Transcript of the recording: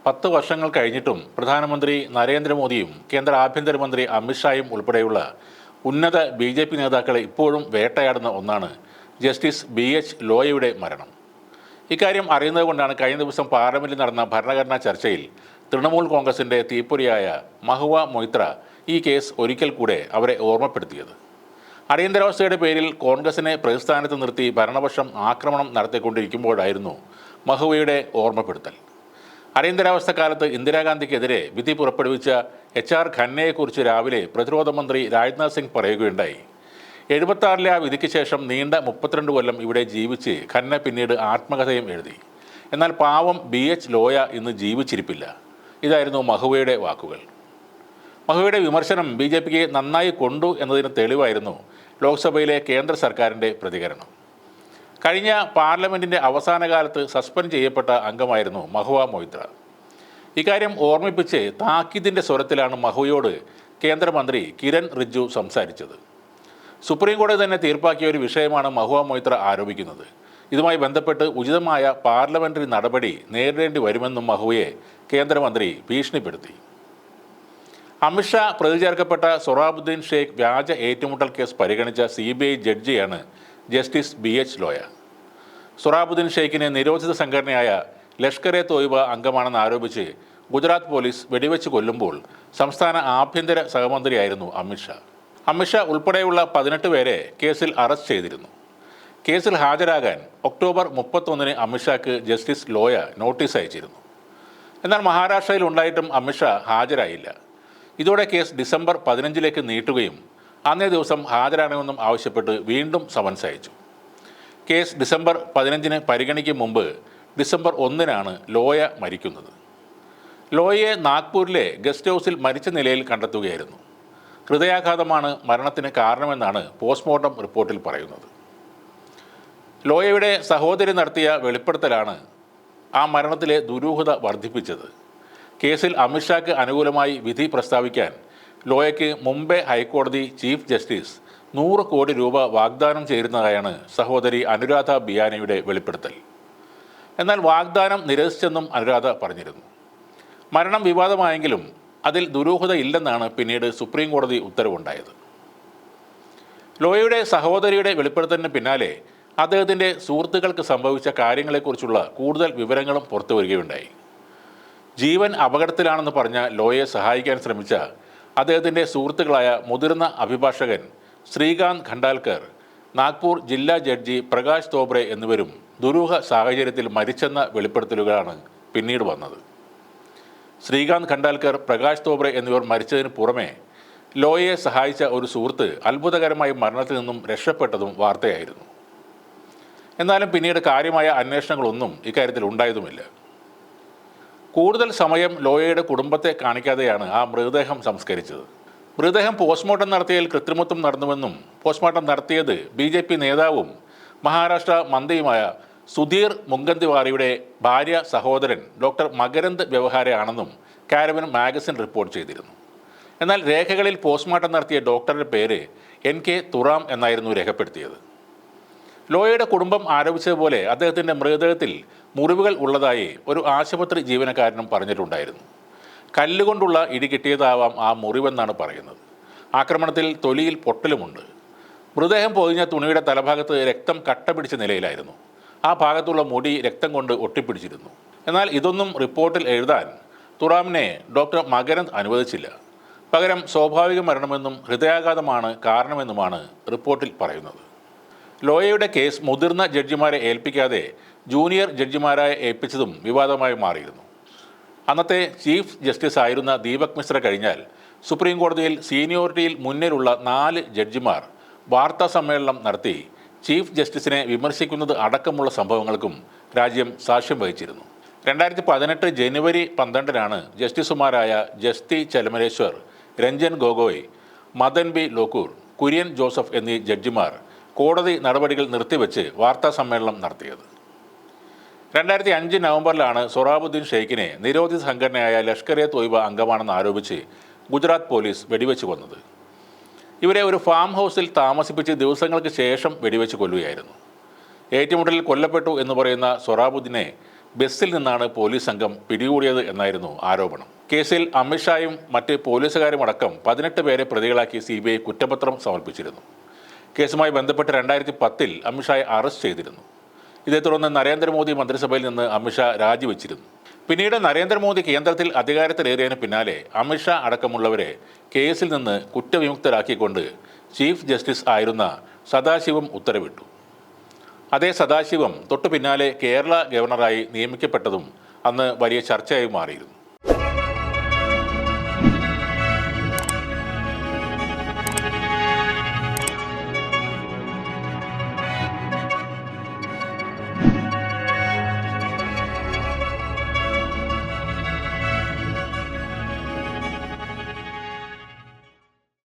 10 വർഷങ്ങൾ കഴിഞ്ഞിട്ടും പ്രധാനമന്ത്രി നരേന്ദ്രമോദിയും കേന്ദ്ര ആഭ്യന്തരമന്ത്രി അമിത്ഷായും ഉൾപ്പെടെയുള്ള ഉന്നത BJP നേതാക്കളെ ഇപ്പോഴും വേട്ടയാടുന്ന ഒന്നാണ് ജസ്റ്റിസ് BH ലോയയുടെ മരണം. ഇക്കാര്യം അറിയുന്നതുകൊണ്ടാണ് കഴിഞ്ഞ ദിവസം പാർലമെന്റിൽ നടന്ന ഭരണഘടനാ ചർച്ചയിൽ തൃണമൂൽ കോൺഗ്രസിന്റെ തീപ്പൊരിയായ മഹുവ മൊയ്ത്ര ഈ കേസ് ഒരിക്കൽ കൂടെ അവരെ ഓർമ്മപ്പെടുത്തിയത്. അടിയന്തരാവസ്ഥയുടെ പേരിൽ കോൺഗ്രസിനെ പ്രതിസ്ഥാനത്ത് നിർത്തി ഭരണപക്ഷം ആക്രമണം നടത്തിക്കൊണ്ടിരിക്കുമ്പോഴായിരുന്നു മഹുവയുടെ ഓർമ്മപ്പെടുത്തൽ. അടിയന്തരാവസ്ഥ കാലത്ത് ഇന്ദിരാഗാന്ധിക്കെതിരെ വിധി പുറപ്പെടുവിച്ച HR ഖന്നയെക്കുറിച്ച് രാവിലെ പ്രതിരോധ മന്ത്രി രാജ്നാഥ് സിംഗ് പറയുകയുണ്ടായി. 76-ലെ ആ വിധിക്ക് ശേഷം നീണ്ട 32 കൊല്ലം ഇവിടെ ജീവിച്ച് ഖന്ന പിന്നീട് ആത്മകഥയും എഴുതി. എന്നാൽ പാവം BH ലോയ ഇന്ന് ജീവിച്ചിരിപ്പില്ല. ഇതായിരുന്നു മഹുവയുടെ വാക്കുകൾ. മഹുവയുടെ വിമർശനം BJPക്ക് നന്നായി കൊണ്ടു എന്നതിന് തെളിവായിരുന്നു ലോക്സഭയിലെ കേന്ദ്ര സർക്കാരിൻ്റെ പ്രതികരണം. കഴിഞ്ഞ പാർലമെൻറ്റിൻ്റെ അവസാന കാലത്ത് സസ്പെൻഡ് ചെയ്യപ്പെട്ട അംഗമായിരുന്നു മഹുവ മൊയ്ത്ര. ഇക്കാര്യം ഓർമ്മിപ്പിച്ച് താക്കീതിൻ്റെ സ്വരത്തിലാണ് മഹുവയോട് കേന്ദ്രമന്ത്രി കിരൺ റിജ്ജു സംസാരിച്ചത്. സുപ്രീം കോടതി തന്നെ തീർപ്പാക്കിയ ഒരു വിഷയമാണ് മഹുവ മൊയ്ത്ര ആരോപിക്കുന്നത്. ഇതുമായി ബന്ധപ്പെട്ട് ഉചിതമായ പാർലമെൻ്ററി നടപടി നേരിടേണ്ടി വരുമെന്നും മഹുവയെ കേന്ദ്രമന്ത്രി ഭീഷണിപ്പെടുത്തി. അമിത്ഷാ പ്രതി ചേർക്കപ്പെട്ട സൊറാബുദ്ദീൻ ഷെയ്ഖ് വ്യാജ ഏറ്റുമുട്ടൽ കേസ് പരിഗണിച്ച CBI ജഡ്ജിയാണ് ജസ്റ്റിസ് BH ലോയ. സൊറാബുദ്ദീൻ ഷെയ്ഖിനെ നിരോധിത സംഘടനയായ ലഷ്കർ-e-തോയ്ബ അംഗമാണെന്ന് ആരോപിച്ച് ഗുജറാത്ത് പോലീസ് വെടിവെച്ച് കൊല്ലുമ്പോൾ സംസ്ഥാന ആഭ്യന്തര സഹമന്ത്രിയായിരുന്നു അമിത്ഷാ. അമിത്ഷാ ഉൾപ്പെടെയുള്ള 18 പേരെ കേസിൽ അറസ്റ്റ് ചെയ്തിരുന്നു. കേസിൽ ഹാജരാകാൻ ഒക്ടോബർ 31-ന് അമിത്ഷാക്ക് ജസ്റ്റിസ് ലോയ നോട്ടീസ് അയച്ചിരുന്നു. എന്നാൽ മഹാരാഷ്ട്രയിൽ ഉണ്ടായിട്ടും അമിത്ഷാ ഹാജരായില്ല. ഇതോടെ കേസ് ഡിസംബർ 15-ലേക്ക് നീട്ടുകയും അന്നേ ദിവസം ഹാജരാകണമെന്നും ആവശ്യപ്പെട്ട് വീണ്ടും സമൻസ് അയച്ചു. കേസ് ഡിസംബർ 15-ന് പരിഗണിക്കും മുമ്പ് ഡിസംബർ 1-നാണ് ലോയ മരിക്കുന്നത്. ലോയയെ നാഗ്പൂരിലെ ഗസ്റ്റ് ഹൗസിൽ മരിച്ച നിലയിൽ കണ്ടെത്തുകയായിരുന്നു. ഹൃദയാഘാതമാണ് മരണത്തിന് കാരണമെന്നാണ് പോസ്റ്റ്മോർട്ടം റിപ്പോർട്ടിൽ പറയുന്നത്. ലോയയുടെ സഹോദരി നടത്തിയ വെളിപ്പെടുത്തലാണ് ആ മരണത്തിലെ ദുരൂഹത വർദ്ധിപ്പിച്ചത്. കേസിൽ അമിത്ഷാക്ക് അനുകൂലമായി വിധി പ്രസ്താവിക്കാൻ ലോയയ്ക്ക് മുംബൈ ഹൈക്കോടതി ചീഫ് ജസ്റ്റിസ് 100 കോടി രൂപ വാഗ്ദാനം ചെയ്തിരുന്നതായാണ് സഹോദരി അനുരാധ ബിയാനയുടെ വെളിപ്പെടുത്തൽ. എന്നാൽ വാഗ്ദാനം നിരസിച്ചെന്നും അനുരാധ പറഞ്ഞിരുന്നു. മരണം വിവാദമായെങ്കിലും അതിൽ ദുരൂഹത ഇല്ലെന്നാണ് പിന്നീട് സുപ്രീം കോടതി ഉത്തരവുണ്ടായത്. ലോയയുടെ സഹോദരിയുടെ വെളിപ്പെടുത്തലിന് പിന്നാലെ അദ്ദേഹത്തിൻ്റെ സുഹൃത്തുക്കൾക്ക് സംഭവിച്ച കാര്യങ്ങളെക്കുറിച്ചുള്ള കൂടുതൽ വിവരങ്ങളും പുറത്തുവരികയുണ്ടായി. ജീവൻ അപകടത്തിലാണെന്ന് പറഞ്ഞ ലോയയെ സഹായിക്കാൻ ശ്രമിച്ച അദ്ദേഹത്തിൻ്റെ സുഹൃത്തുക്കളായ മുതിർന്ന അഭിഭാഷകൻ ശ്രീകാന്ത് ഖണ്ഡാൽക്കർ, നാഗ്പൂർ ജില്ലാ ജഡ്ജി പ്രകാശ് തോബ്രെ എന്നിവരും ദുരൂഹ സാഹചര്യത്തിൽ മരിച്ചെന്ന വെളിപ്പെടുത്തലുകളാണ് പിന്നീട് വന്നത്. ശ്രീകാന്ത് ഖണ്ഡാൽക്കർ, പ്രകാശ് തോബ്രെ എന്നിവർ മരിച്ചതിന് പുറമെ ലോയയെ സഹായിച്ച ഒരു സുഹൃത്ത് അത്ഭുതകരമായി മരണത്തിൽ നിന്നും രക്ഷപ്പെട്ടതും വാർത്തയായിരുന്നു. എന്നാലും പിന്നീട് കാര്യമായ അന്വേഷണങ്ങളൊന്നും ഇക്കാര്യത്തിൽ ഉണ്ടായതുമില്ല. കൂടുതൽ സമയം ലോയയുടെ കുടുംബത്തെ കാണിക്കാതെയാണ് ആ മൃതദേഹം സംസ്കരിച്ചത്. മൃതദേഹം പോസ്റ്റ്മോർട്ടം നടത്തിയതിൽ കൃത്രിമത്വം നടന്നുവെന്നും പോസ്റ്റ്മോർട്ടം നടത്തിയത് BJP നേതാവും മഹാരാഷ്ട്ര മന്ത്രിയുമായ സുധീർ മുങ്കന്തിവാറിയുടെ ഭാര്യ സഹോദരൻ ഡോക്ടർ മകരന്ദ് വ്യവഹാരെ ആണെന്നും കാരവൻ മാഗസിൻ റിപ്പോർട്ട് ചെയ്തിരുന്നു. എന്നാൽ രേഖകളിൽ പോസ്റ്റ്മോർട്ടം നടത്തിയ ഡോക്ടറുടെ പേര് NK തുറാം എന്നായിരുന്നു രേഖപ്പെടുത്തിയത്. ലോയയുടെ കുടുംബം ആരോപിച്ചതുപോലെ അദ്ദേഹത്തിൻ്റെ മൃതദേഹത്തിൽ മുറിവുകൾ ഉള്ളതായി ഒരു ആശുപത്രി ജീവനക്കാരനും പറഞ്ഞിട്ടുണ്ടായിരുന്നു. കല്ലുകൊണ്ടുള്ള ഇടി കിട്ടിയതാവാം ആ മുറിവെന്നാണ് പറയുന്നത്. ആക്രമണത്തിൽ തൊലിയിൽ പൊട്ടലുമുണ്ട്. മൃതദേഹം പൊതിഞ്ഞ തുണിയുടെ തലഭാഗത്ത് രക്തം കട്ട പിടിച്ച നിലയിലായിരുന്നു. ആ ഭാഗത്തുള്ള മുടി രക്തം കൊണ്ട് ഒട്ടിപ്പിടിച്ചിരുന്നു. എന്നാൽ ഇതൊന്നും റിപ്പോർട്ടിൽ എഴുതാൻ തുറാമിനെ ഡോക്ടർ മകരന്ദ് അനുവദിച്ചില്ല. പകരം സ്വാഭാവിക മരണമെന്നും ഹൃദയാഘാതമാണ് കാരണമെന്നുമാണ് റിപ്പോർട്ടിൽ പറയുന്നത്. ലോയയുടെ കേസ് മുതിർന്ന ജഡ്ജിമാരെ ഏൽപ്പിക്കാതെ ജൂനിയർ ജഡ്ജിമാരായി ഏൽപ്പിച്ചതും വിവാദമായി മാറിയിരുന്നു. അന്നത്തെ ചീഫ് ജസ്റ്റിസ് ആയിരുന്ന ദീപക് മിശ്ര കഴിഞ്ഞാൽ സുപ്രീം കോടതിയിൽ സീനിയോറിറ്റിയിൽ മുന്നിലുള്ള 4 ജഡ്ജിമാർ വാർത്താ സമ്മേളനം നടത്തി ചീഫ് ജസ്റ്റിസിനെ വിമർശിക്കുന്നത് അടക്കമുള്ള സംഭവങ്ങൾക്കും രാജ്യം സാക്ഷ്യം വഹിച്ചിരുന്നു. 2018 ജനുവരി 12-നാണ് ജസ്റ്റിസുമാരായ ജസ്തി ചലമലേശ്വർ, രഞ്ജൻ ഗൊഗോയ്, മദൻ ബി ലോക്കൂർ, കുര്യൻ ജോസഫ് എന്നീ ജഡ്ജിമാർ കോടതി നടപടികൾ നിർത്തിവെച്ച് വാർത്താ സമ്മേളനം നടത്തിയത്. 2005 നവംബറിലാണ് സൊറാബുദ്ദീൻ ഷെയ്ഖിനെ നിരോധിത സംഘടനയായ ലഷ്കർ-e-തോയ്ബ അംഗമാണെന്ന് ആരോപിച്ച് ഗുജറാത്ത് പോലീസ് വെടിവെച്ച് കൊന്നത്. ഇവരെ ഒരു ഫാം ഹൗസിൽ താമസിപ്പിച്ച് ദിവസങ്ങൾക്ക് ശേഷം വെടിവെച്ച് കൊല്ലുകയായിരുന്നു. ഏറ്റുമുട്ടലിൽ കൊല്ലപ്പെട്ടു എന്ന് പറയുന്ന സൊറാബുദ്ദീനെ ബസ്സിൽ നിന്നാണ് പോലീസ് സംഘം പിടികൂടിയത് എന്നായിരുന്നു ആരോപണം. കേസിൽ അമിത്ഷായും മറ്റ് പോലീസുകാരും അടക്കം 18 പേരെ പ്രതികളാക്കി CBI കുറ്റപത്രം സമർപ്പിച്ചിരുന്നു. കേസുമായി ബന്ധപ്പെട്ട് 2010-ൽ അമിത്ഷായെ അറസ്റ്റ് ചെയ്തിരുന്നു. ഇതേ തുടർന്ന് നരേന്ദ്രമോദി മന്ത്രിസഭയിൽ നിന്ന് അമിത്ഷാ രാജിവെച്ചിരുന്നു. പിന്നീട് നരേന്ദ്രമോദി കേന്ദ്രത്തിൽ അധികാരത്തിലേറിയതിന് പിന്നാലെ അമിത്ഷാ അടക്കമുള്ളവരെ കേസിൽ നിന്ന് കുറ്റവിമുക്തരാക്കിക്കൊണ്ട് ചീഫ് ജസ്റ്റിസ് ആയിരുന്ന സദാശിവം ഉത്തരവിട്ടു. അതേ സദാശിവം തൊട്ടു പിന്നാലെ കേരള ഗവർണറായി നിയമിക്കപ്പെട്ടതും അന്ന് വലിയ ചർച്ചയായി മാറിയിരുന്നു.